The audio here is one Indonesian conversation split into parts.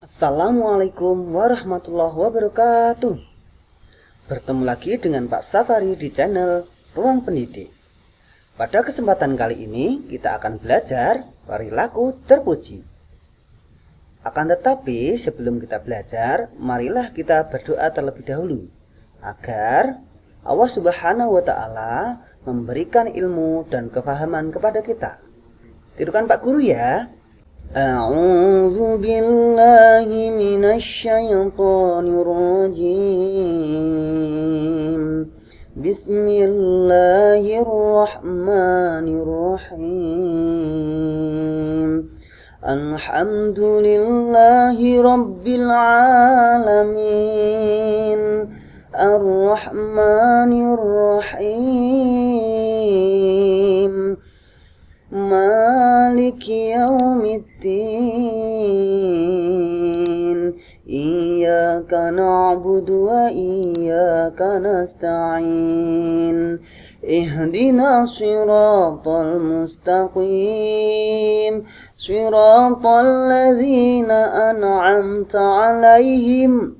Assalamualaikum warahmatullahi wabarakatuh. Bertemu lagi dengan Pak Safari di channel Ruang Pendidik. Pada kesempatan kali ini kita akan belajar perilaku terpuji. Akan tetapi sebelum kita belajar, marilah kita berdoa terlebih dahulu agar Allah Subhanahu wa Ta'ala memberikan ilmu dan kefahaman kepada kita. Tirukan Pak Guru ya. A'udzu billahi minasy syaithanir rajim. Bismillahirrahmanirrahim. Alhamdulillahi rabbil alamin. Ar-Rahmanir Rahim. Maliki yaumiddin. Iyyaka na'budu wa iyyaka nasta'in. Ihdinas siratal mustaqim. Siratal ladzina an'amta 'alaihim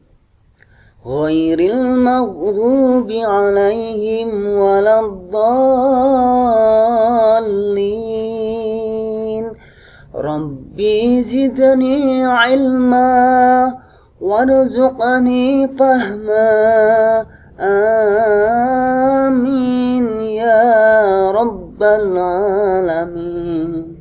ghairil maghdubi 'alaihim waladdallin. Rabbi zidni ilma warzuqni fahma. Amin ya rabbal alamin.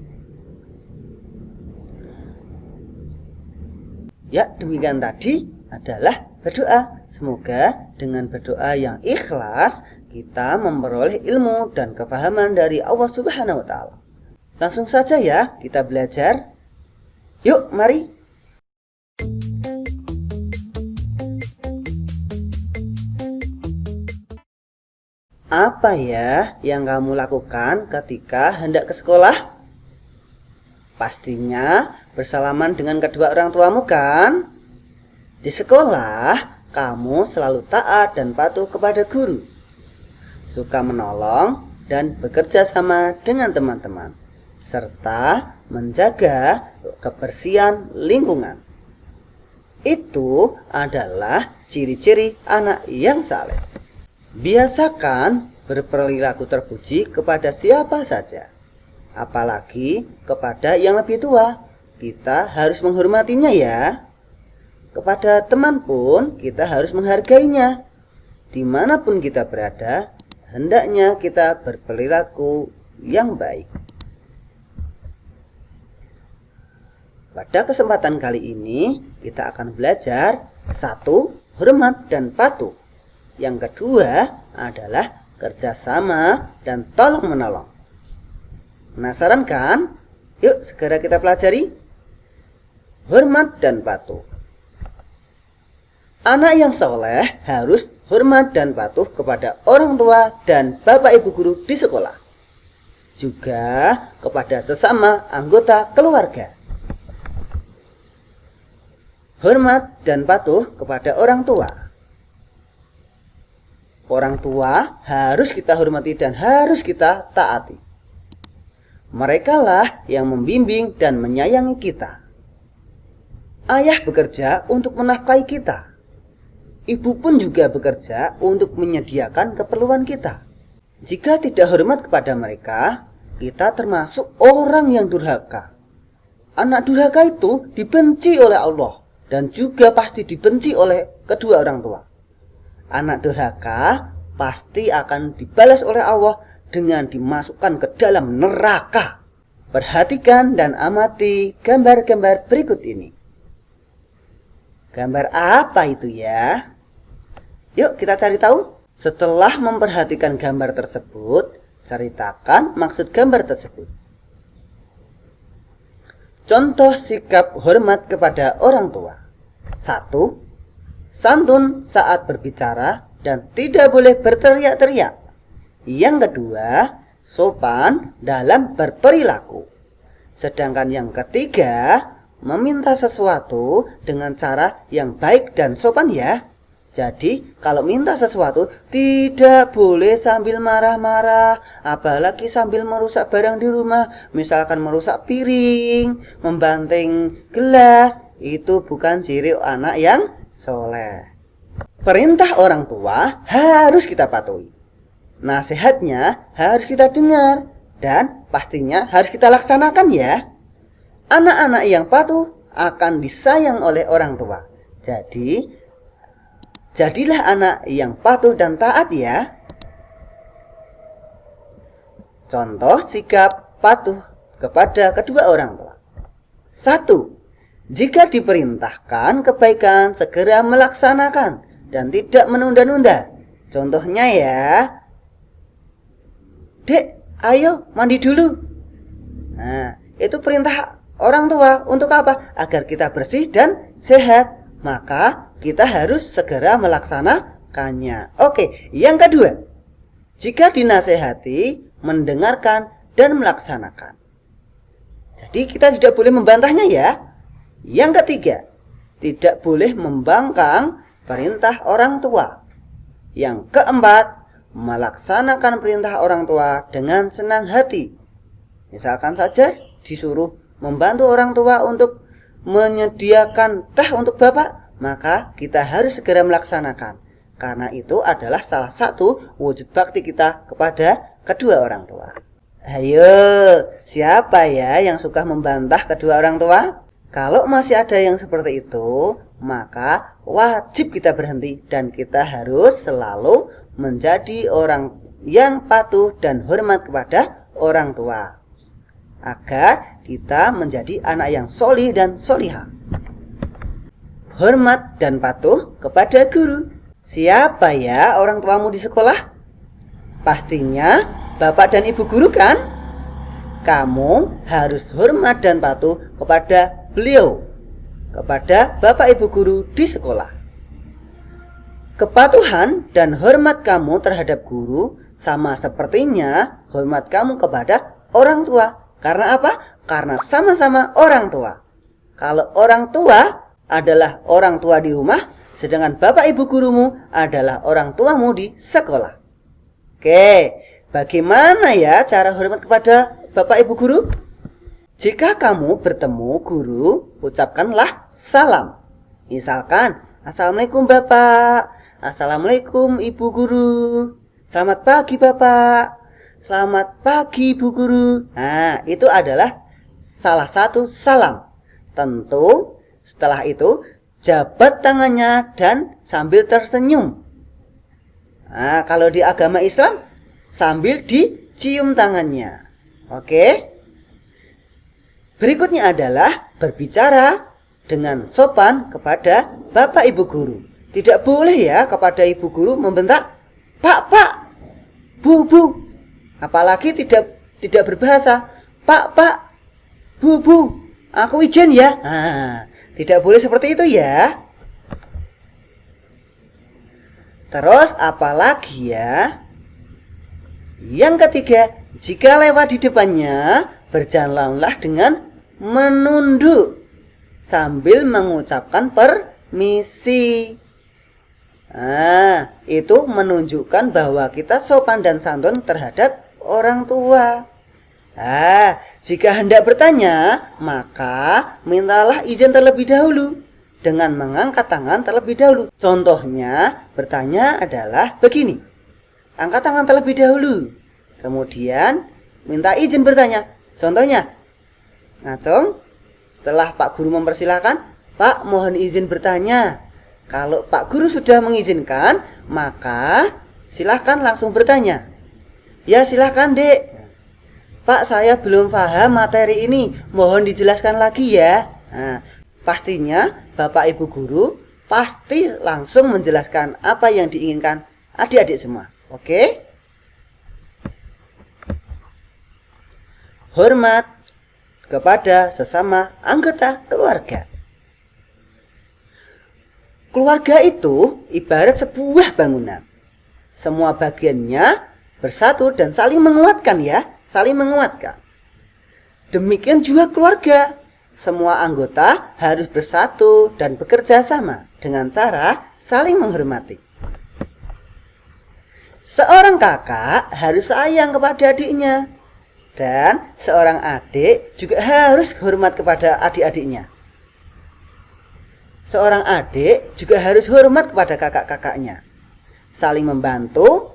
Ya, demikian tadi adalah berdoa. Semoga dengan berdoa yang ikhlas kita memperoleh ilmu dan kefahaman dari Allah Subhanahu wa Ta'ala. Langsung saja ya kita belajar. Yuk, mari. Apa ya yang kamu lakukan ketika hendak ke sekolah? Pastinya bersalaman dengan kedua orang tuamu kan? Di sekolah, kamu selalu taat dan patuh kepada guru, suka menolong dan bekerja sama dengan teman-teman, serta menjaga kebersihan lingkungan. Itu adalah ciri-ciri anak yang saleh. Biasakan berperilaku terpuji kepada siapa saja, apalagi kepada yang lebih tua. Kita harus menghormatinya ya. Kepada teman pun kita harus menghargainya. Dimanapun kita berada, hendaknya kita berperilaku yang baik. Pada kesempatan kali ini kita akan belajar 1. Hormat dan patuh. Yang kedua adalah kerjasama dan tolong menolong. Penasaran kan? Yuk segera kita pelajari. Hormat dan patuh. Anak yang soleh harus hormat dan patuh kepada orang tua dan bapak ibu guru di sekolah, juga kepada sesama anggota keluarga. Hormat dan patuh kepada orang tua. Orang tua harus kita hormati dan harus kita taati. Merekalah yang membimbing dan menyayangi kita. Ayah bekerja untuk menafkahi kita. Ibu pun juga bekerja untuk menyediakan keperluan kita. Jika tidak hormat kepada mereka, kita termasuk orang yang durhaka. Anak durhaka itu dibenci oleh Allah dan juga pasti dibenci oleh kedua orang tua. Anak durhaka pasti akan dibalas oleh Allah dengan dimasukkan ke dalam neraka. Perhatikan dan amati gambar-gambar berikut ini. Gambar apa itu ya? Yuk kita cari tahu. Setelah memperhatikan gambar tersebut, ceritakan maksud gambar tersebut. Contoh sikap hormat kepada orang tua. 1. Santun saat berbicara dan tidak boleh berteriak-teriak. Yang kedua, sopan dalam berperilaku. Sedangkan yang ketiga, meminta sesuatu dengan cara yang baik dan sopan ya. Jadi kalau minta sesuatu tidak boleh sambil marah-marah, apalagi sambil merusak barang di rumah, misalkan merusak piring, membanting gelas. itu bukan ciri anak yang soleh. Perintah orang tua harus kita patuhi. Nasihatnya harus kita dengar dan pastinya harus kita laksanakan ya. Anak-anak yang patuh akan disayang oleh orang tua. Jadi, jadilah anak yang patuh dan taat ya. Contoh sikap patuh kepada kedua orang tua. 1. Jika diperintahkan kebaikan, segera melaksanakan dan tidak menunda-nunda. Contohnya ya, Dek, ayo mandi dulu. Nah, itu perintah orang tua untuk apa? Agar kita bersih dan sehat. Maka kita harus segera melaksanakannya. Oke, yang kedua, jika dinasehati, mendengarkan dan melaksanakan. Jadi kita tidak boleh membantahnya ya. Yang ketiga, tidak boleh membangkang perintah orang tua. Yang keempat, melaksanakan perintah orang tua dengan senang hati. Misalkan saja disuruh membantu orang tua untuk menyediakan teh untuk bapak, maka kita harus segera melaksanakan. Karena itu adalah salah satu wujud bakti kita kepada kedua orang tua. Ayo, siapa ya yang suka membantah kedua orang tua? Kalau masih ada yang seperti itu, maka wajib kita berhenti dan kita harus selalu menjadi orang yang patuh dan hormat kepada orang tua. Agar kita menjadi anak yang solih dan solihah. Hormat dan patuh kepada guru. Siapa ya orang tuamu di sekolah? Pastinya bapak dan ibu guru kan? Kamu harus hormat dan patuh kepada beliau, kepada bapak ibu guru di sekolah. Kepatuhan dan hormat kamu terhadap guru sama sepertinya hormat kamu kepada orang tua. Karena apa? Karena sama-sama orang tua. Kalau orang tua adalah orang tua di rumah, sedangkan bapak ibu gurumu adalah orang tuamu di sekolah. Oke, bagaimana ya cara hormat kepada bapak ibu guru? Jika kamu bertemu guru, ucapkanlah salam. Misalkan, Assalamualaikum bapak, Assalamualaikum ibu guru, selamat pagi bapak, selamat pagi ibu guru. Nah, itu adalah salah satu salam. Tentu setelah itu jabat tangannya dan sambil tersenyum. Nah, kalau di agama Islam sambil dicium tangannya. Oke. Berikutnya adalah berbicara dengan sopan kepada bapak ibu guru. Tidak boleh ya kepada ibu guru membentak pak, bu, bu. Apalagi tidak berbahasa pak, bu, aku izin ya. Nah, tidak boleh seperti itu ya. Terus apalagi ya? Yang ketiga, jika lewat di depannya, berjalanlah dengan menunduk sambil mengucapkan permisi. Nah, itu menunjukkan bahwa kita sopan dan santun terhadap orang tua. Nah, jika hendak bertanya, maka mintalah izin terlebih dahulu dengan mengangkat tangan terlebih dahulu. Contohnya, bertanya adalah begini. Angkat tangan terlebih dahulu. Kemudian, minta izin bertanya. Contohnya, ngacung, setelah Pak Guru mempersilahkan, Pak mohon izin bertanya. Kalau Pak Guru sudah mengizinkan, maka silahkan langsung bertanya. Ya silahkan dek. Pak saya belum paham materi ini, mohon dijelaskan lagi ya. Nah, pastinya Bapak Ibu Guru pasti langsung menjelaskan apa yang diinginkan adik-adik semua. Oke? Hormat kepada sesama anggota keluarga. Keluarga itu ibarat sebuah bangunan. Semua bagiannya bersatu dan saling menguatkan ya, saling menguatkan. Demikian juga keluarga. Semua anggota harus bersatu dan bekerja sama dengan cara saling menghormati. Seorang kakak harus sayang kepada adiknya. Dan seorang adik juga harus hormat kepada adik-adiknya. Seorang adik juga harus hormat kepada kakak-kakaknya. Saling membantu.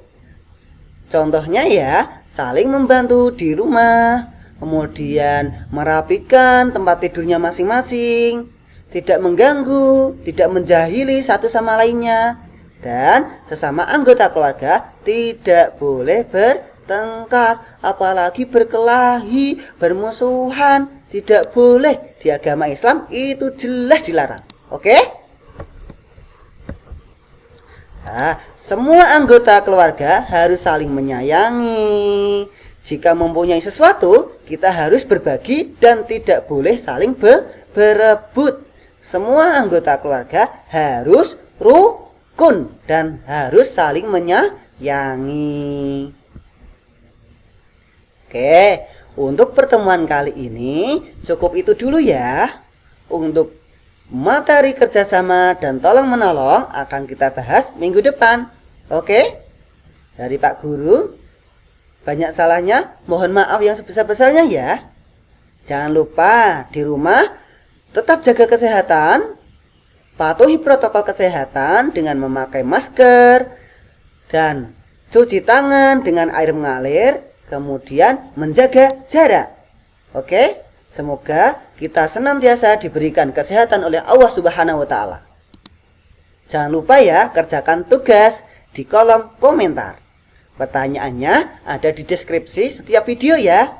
Contohnya ya, saling membantu di rumah. Kemudian merapikan tempat tidurnya masing-masing. Tidak mengganggu, tidak menjahili satu sama lainnya. Dan sesama anggota keluarga tidak boleh bertengkar, apalagi berkelahi, bermusuhan. Tidak boleh. Di agama Islam itu jelas dilarang. Oke? Nah, semua anggota keluarga harus saling menyayangi. Jika mempunyai sesuatu, kita harus berbagi dan tidak boleh saling berebut. Semua anggota keluarga harus rukun dan harus saling menyayangi. Oke, untuk pertemuan kali ini cukup itu dulu ya. Untuk materi kerjasama dan tolong menolong akan kita bahas minggu depan. Oke? Dari Pak Guru, banyak salahnya, mohon maaf yang sebesar-besarnya ya. Jangan lupa di rumah tetap jaga kesehatan, patuhi protokol kesehatan dengan memakai masker dan cuci tangan dengan air mengalir, kemudian menjaga jarak. Oke? Semoga kita senantiasa diberikan kesehatan oleh Allah Subhanahu wa Ta'ala. Jangan lupa ya, kerjakan tugas di kolom komentar. Pertanyaannya ada di deskripsi setiap video ya.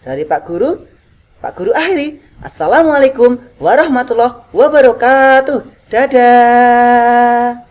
Dari Pak Guru akhiri. Assalamualaikum warahmatullahi wabarakatuh. Dadah.